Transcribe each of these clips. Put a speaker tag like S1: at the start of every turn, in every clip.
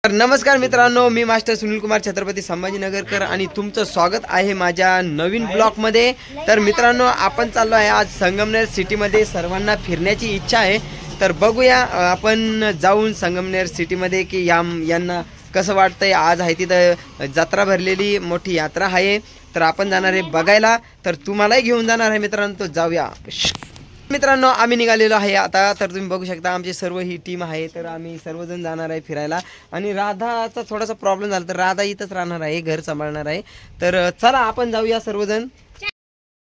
S1: तर नमस्कार मित्रांनो, मी मास्टर सुनील कुमार छत्रपती संभाजीनगरकर आणि तुमचं स्वागत आहे माझ्या नवीन ब्लॉग मध्ये। तर मित्रांनो, आपण चाललो आहे आज संगमनेर सिटी मध्ये। सर्वांना फिरण्याची इच्छा आहे, तर बघूया आपण जाऊन संगमनेर सिटी मध्ये की यांना कसं वाटतंय। आज आहे तिथं जत्रा भरलेली मोठी यात्रा आहे, तर आपण जाणार आहे बघायला। तर तुम्हालाही घेऊन जाणार आहे मित्रांनो, तो जाऊया। मित्रांनो, आम्ही निघालेलो आहे आता। तर तुम्ही बघू शकता आमची सर्व ही टीम आहे, तर आम्ही सर्वजण जाणार आहे फिरायला। आणि राधाचा थोडासा प्रॉब्लेम झाला, तर राधा इथंच राहणार आहे, घर सांभाळणार आहे। तर चला आपण जाऊया सर्वजण।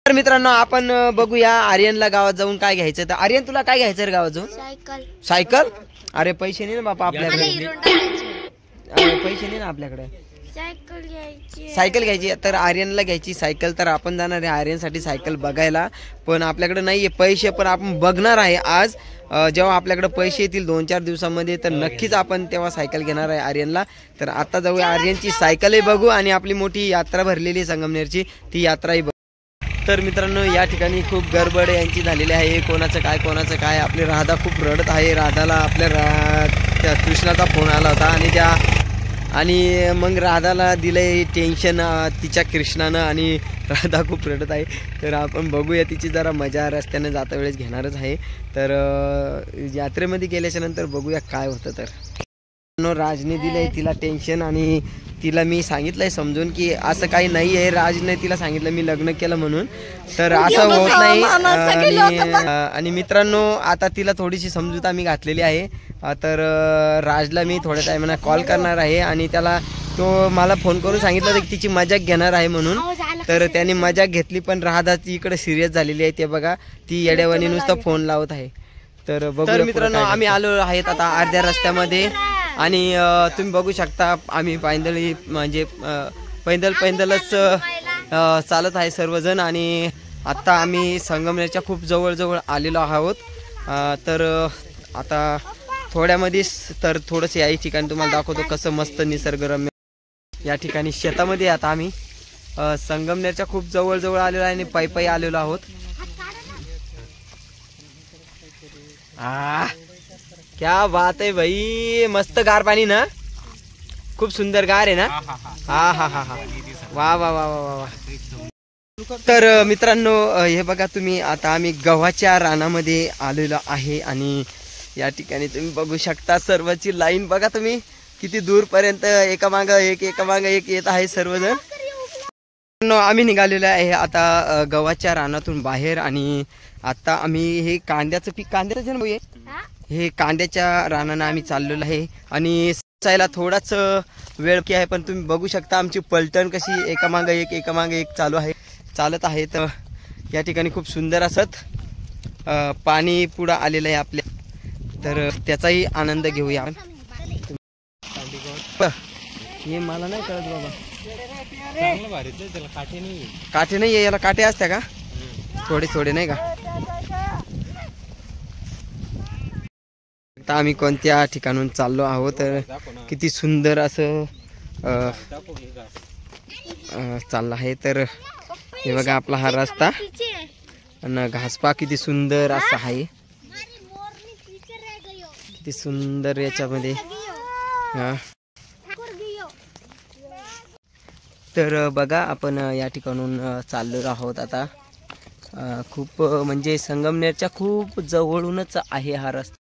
S1: तर मित्रांनो, आपण बघूया आर्यनला गावात जाऊन काय घ्यायचं। तर आर्यन, तुला काय घ्यायचं रे गावात जाऊन?
S2: सायकल।
S1: सायकल? अरे पैसे नाही ना बापा आपल्याकडे, पैसे नाही ना आपल्याकडे। सायकल घ्यायची, तर आर्यनला घ्यायची सायकल। तर आपण जाणार आहे आर्यनसाठी सायकल बघायला, पण आपल्याकडे नाहीये पैसे। पण आपण बघणार आहे आज, जेव्हा आपल्याकडे पैसे येतील 2-4 दिवसांमध्ये, तर नक्कीच आपण तेव्हा सायकल घेणार आहे आर्यनला। तर आता जाऊया आर्यनची सायकलही बघू आणि आपली मोठी यात्रा भरलेली संगमनेरची, ती यात्राही बघू। तर मित्रांनो, या ठिकाणी खूप गडबड यांची झालेली आहे, कोणाचं काय। आपली राधा खूप रडत आहे। राधाला आपल्या कृष्णाचा फोन आला होता आणि मग राधाला दिलंय टेन्शन तिच्या कृष्णानं, आणि राधा खूप रडत आहे। तर आपण बघूया, तिची जरा मजा रस्त्याने जाता वेळेस घेणारच आहे। तर यात्रेमध्ये गेल्याच्या नंतर बघूया काय होतं। तर राजने दिलंय तिला टेन्शन, आणि तिला मी सांगितलंय समजून की असं काही नाही आहे। राजने तिला सांगितलं मी लग्न केलं म्हणून, तर असं होत नाही। आणि मित्रांनो, आता तिला थोडीशी समजूत आम्ही घातलेली आहे। तर राजला मी थोड्या टायमानं कॉल करणार आहे, आणि तो मला फोन करून सांगितलं होतं की तिची मजाक घेणार आहे म्हणून। तर त्याने मजाक घेतली, पण राधा ती इकडे सिरियस झालेली आहे। ते बघा, ती येड्यावानी नुसतं फोन लावत आहे। तर बघू मित्रांनो, आम्ही आलो आहेत आता अर्ध्या रस्त्यामध्ये, आणि तुम्ही बघू शकता आम्ही पैदलच चालत आहे सर्वजण। आणि आत्ता आम्ही संगमनेरच्या खूप जवळ आलेलो आहोत। तर आता थोड्यामध्येच तर थोडंसं या ठिकाणी तुम्हाला दाखवतो कसं मस्त निसर्गरम्य या ठिकाणी शेतामध्ये। आता आम्ही संगमनेरच्या खूप जवळ आलेलो आहे आणि पायी आलेलो आहोत। क्या बात आहे भाई, मस्त गार पाणी ना, खूप सुंदर गार आहे ना। हा वा वा वा वा वा। तर मित्रांनो, हे बघा तुम्ही, आता आम्ही गव्हाच्या रानामध्ये आलेलो आहे, आणि या ठिकाणी तुम्ही बघू शकता सर्वची लाईन बघा तुम्ही, किती दूरपर्यंत एकामागं एक येत आहे सर्वजण। आम्ही निघालेलो आहे आता गव्हाच्या रानातून बाहेर, आणि आता आम्ही हे कांद्याचं पीक, हे कांद्याच्या रानानं आम्ही चाललेलो आहे। आणि जायला थोडाच वेळ आहे, पण तुम्ही बघू शकता आमची पलटण कशी एकामागं एक चालत आहे। तर या ठिकाणी खूप सुंदर असत पाणी पुढं आलेलं आहे आपल्या, तर त्याचाही आनंद घेऊया। हे मला नाही कळत बाबा, काठे नाही आहे याला, काटे असत्या का थोडे नाही का? आता आम्ही कोणत्या ठिकाणून चाललो आहोत, तर किती सुंदर असं चालला आहे। तर हे बघा आपला हा रस्ता, आणि घासपा किती सुंदर असा आहे, किती सुंदर याच्यामध्ये। तर बघा, आपण या ठिकाणून चाललो आहोत आता। खूप म्हणजे संगमनेरच्या खूप जवळूनच आहे हा रस्ता।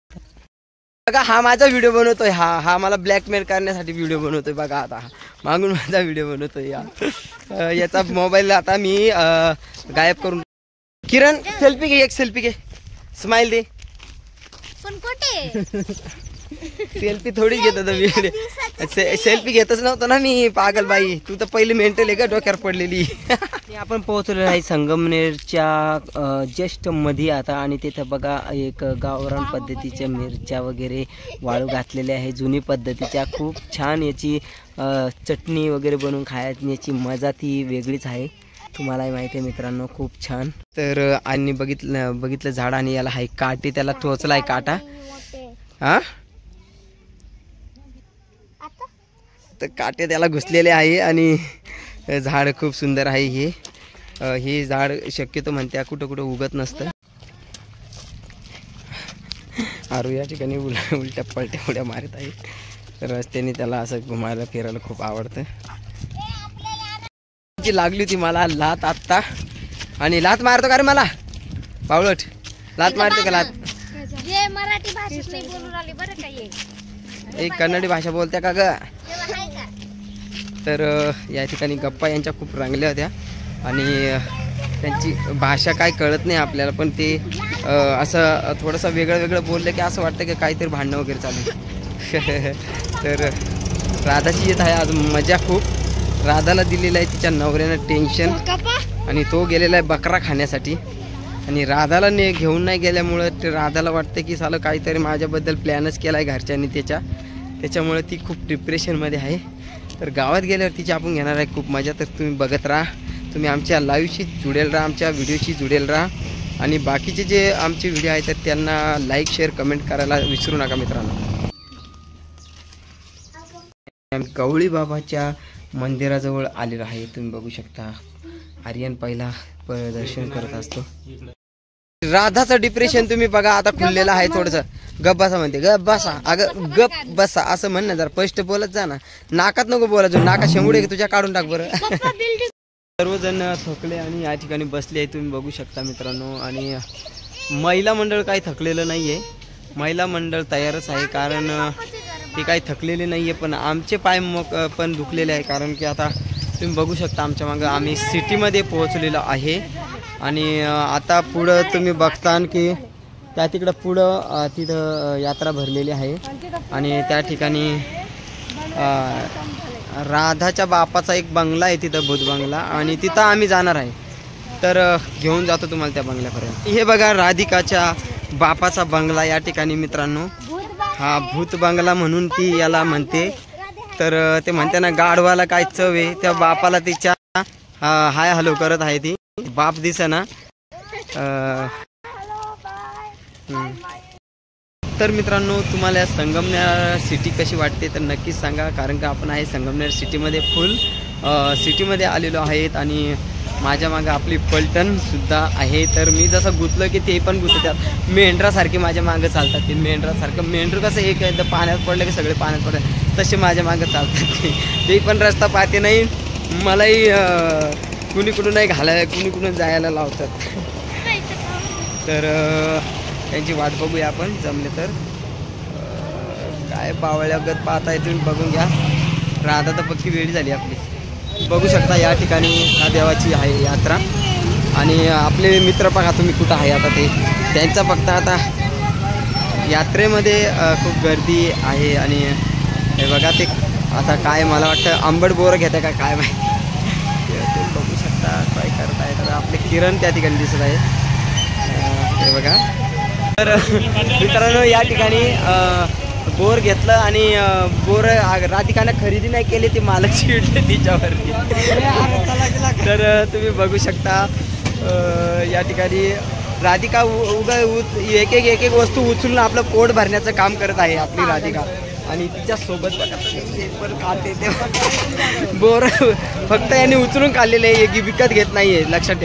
S1: बघा, हा माझा व्हिडिओ बनवतोय, हा मला ब्लॅकमेल करण्यासाठी व्हिडिओ बनवतोय। बघा, आता मागून माझा व्हिडिओ बनवतोय याचा मोबाईल आता मी गायब करून। किरण, सेल्फी घे, एक सेल्फी घे, स्माइल दे।
S2: पण कुठे
S1: सेल्फी थोडीच घेत होतो मी, सेल्फी घेतच नव्हतो ना मी, पागल बाई, तू तर पहिली मेंटल आहे का डोक्यावर पडलेली। आपण पोहोचलेलो आहे संगमनेरच्या जस्ट मध्ये आता, आणि तिथं बघा एक गावरान पद्धतीच्या मिरच्या वगैरे वाळू घातलेल्या आहे, जुनी पद्धतीच्या। खूप छान याची चटणी वगैरे बनवून खाण्याची मजा ती वेगळीच आहे, तुम्हालाही माहिती आहे मित्रांनो, खूप छान। तर आणि बघितलं झाड, आणि याला हाय काटे, त्याला टोचलाय काटा। हा, तर काटे त्याला घुसलेले आहे, आणि झाड खूप सुंदर आहे। हे झाड शक्यतो म्हणत्या कुठं उगत नसतं। आरू या ठिकाणी उलट्या पलट्या उड्या मारत आहे। तर रस्त्याने त्याला असं घुमायला फिरायला खूप आवडतं. लागली होती मला लात आत्ता, आणि लात मारतो का रे मला पावलट, लात मारतो का लात?
S2: हे मराठी भाषेत नाही बोलून राहिले बरं का हे.
S1: एक कन्नडी भाषा बोलत्या का ग?
S2: तेव्हा आहे का?
S1: तर या ठिकाणी गप्पा यांच्या खूप रंगल्या होत्या आणि त्यांची भाषा काय कळत नाही आपल्याला, पण ते असं थोडंसं वेगळं वेगळं बोललं की असं वाटतं की काहीतरी भांडणं वगैरे चालू आहे. तर राधाची येत आहे आज मजा खूप. राधाला दिलेलं आहे तिच्या नवऱ्यानं टेन्शन, आणि तो गेलेला आहे बकरा खाण्यासाठी, आणि राधाला घेऊन नाही गेल्यामुळं ते राधाला वाटतं की सालं काहीतरी माझ्याबद्दल प्लॅनच केला आहे घरच्यांनी त्याच्यामुळे ती खूप डिप्रेशनमध्ये आहे. तर गावात गेल्यावर तिची आपण घेणार आहे खूप मजा. तर तुम्ही बघत राहा, तुम्ही आमच्या लाईव्हशी जुडेल राहा, आमच्या व्हिडिओशी जुडेल राहा, आणि बाकीचे जे आमचे व्हिडिओ आहेत तर त्यांना लाईक शेअर कमेंट करायला विसरू नका मित्रांनो. गवळी बाबाच्या मंदिराजवळ आलेलो आहे. तुम्ही बघू शकता आर्यन पहिला दर्शन करत असतो. राधाचं डिप्रेशन तुम्ही बघा आता खुललेलं आहे. थोडंसं गप बसा म्हणते, गप बसा, अगं गप बसा असं म्हण ना, जरा स्पष्ट बोलत जा ना, नाकात नको बोला, जो नाका शेंबुडे तुझ्या काढून टाक बरं. सर्वजण थकले आणि या ठिकाणी बसले आहे तुम्ही बघू शकता मित्रांनो. आणि महिला मंडळ काही थकलेलं नाहीये, महिला मंडळ तयारच आहे, कारण ते काही थकलेले नाहीये, पण आमचे पाय पण दुखलेले आहे, कारण की आता तुम्ही बघू शकता आमच्या मागं आम्ही सिटीमध्ये पोहोचलेलो आहे. आणि आता पुढं तुम्ही बघता की त्या तिकडं पुढं तिथं यात्रा भरलेली आहे, आणि त्या ठिकाणी राधाच्या बापाचा एक बंगला आहे तिथं, भूत बंगला, आणि तिथं आम्ही जाणार आहे. तर घेऊन जातो तुम्हाला त्या बंगल्यापर्यंत. हे बघा राधिकाच्या बापाचा बंगला या ठिकाणी मित्रांनो, हा भूत बंगला म्हणून ती याला म्हणते. तर ते म्हणते ना गाढवाला काय चव आहे, त्या बापाला तिच्या हाय हॅलो करत आहे ती, बाप दिसेना. तर मित्रांनो तुम्हाला या संगमनेर सिटी कशी वाटते तर नक्कीच सांगा, कारण का आपण आहे संगमनेर सिटीमध्ये फुल सिटीमध्ये आलेलो आहेत, आणि माझ्या मागं आपली पलटण सुद्धा आहे. तर मी जसं गुंतलो की ते पण गुंततात, मेंढरासारखे माझ्या मागं चालतात. ते मेंढरासारखं, मेंढर कसं एक एकदा पाण्यात पडलं की सगळे पाण्यात पडले तसे माझ्या मागं चालतात. ते पण रस्ता पाहते नाही, मलाही कुणीकडून नाही घालायला, कुणीकडून जायला लावतात. तर त्यांची वाट बघूया आपण, जमले तर. काय बावळ्यागत पाहताय तुम्ही, बघून घ्या. राधा तर पक्की वेळी झाली आपली. बघू शकता या ठिकाणी हा देवाची आहे यात्रा, आणि आपले मित्र बघा तुम्ही कुठं आहे आता ते त्यांचा फक्त आता यात्रेमध्ये खूप गर्दी आहे. आणि हे बघा ते आता काय मला वाटतं आंबट बोरं घेतं का काय माहिती. ते बघू शकता काय करत आहे. तर आपले किरण त्या ठिकाणी दिसत आहे, हे बघा. तर मित्रांनो या ठिकाणी बोर घेतलं, आणि बोर राधिकाने खरेदी नाही केली, ती मालक चिडले तिच्यावरती. तर तुम्ही बघू शकता या ठिकाणी राधिका एक एक वस्तू उचलून आपलं पोट भरण्याचं काम करत आहे आपली राधिका. आणि तिच्या सोबत पण खाते ते बोर फक्त यांनी उचलून काढलेले आहे, विकत घेत नाहीये, लक्षात ठेवा.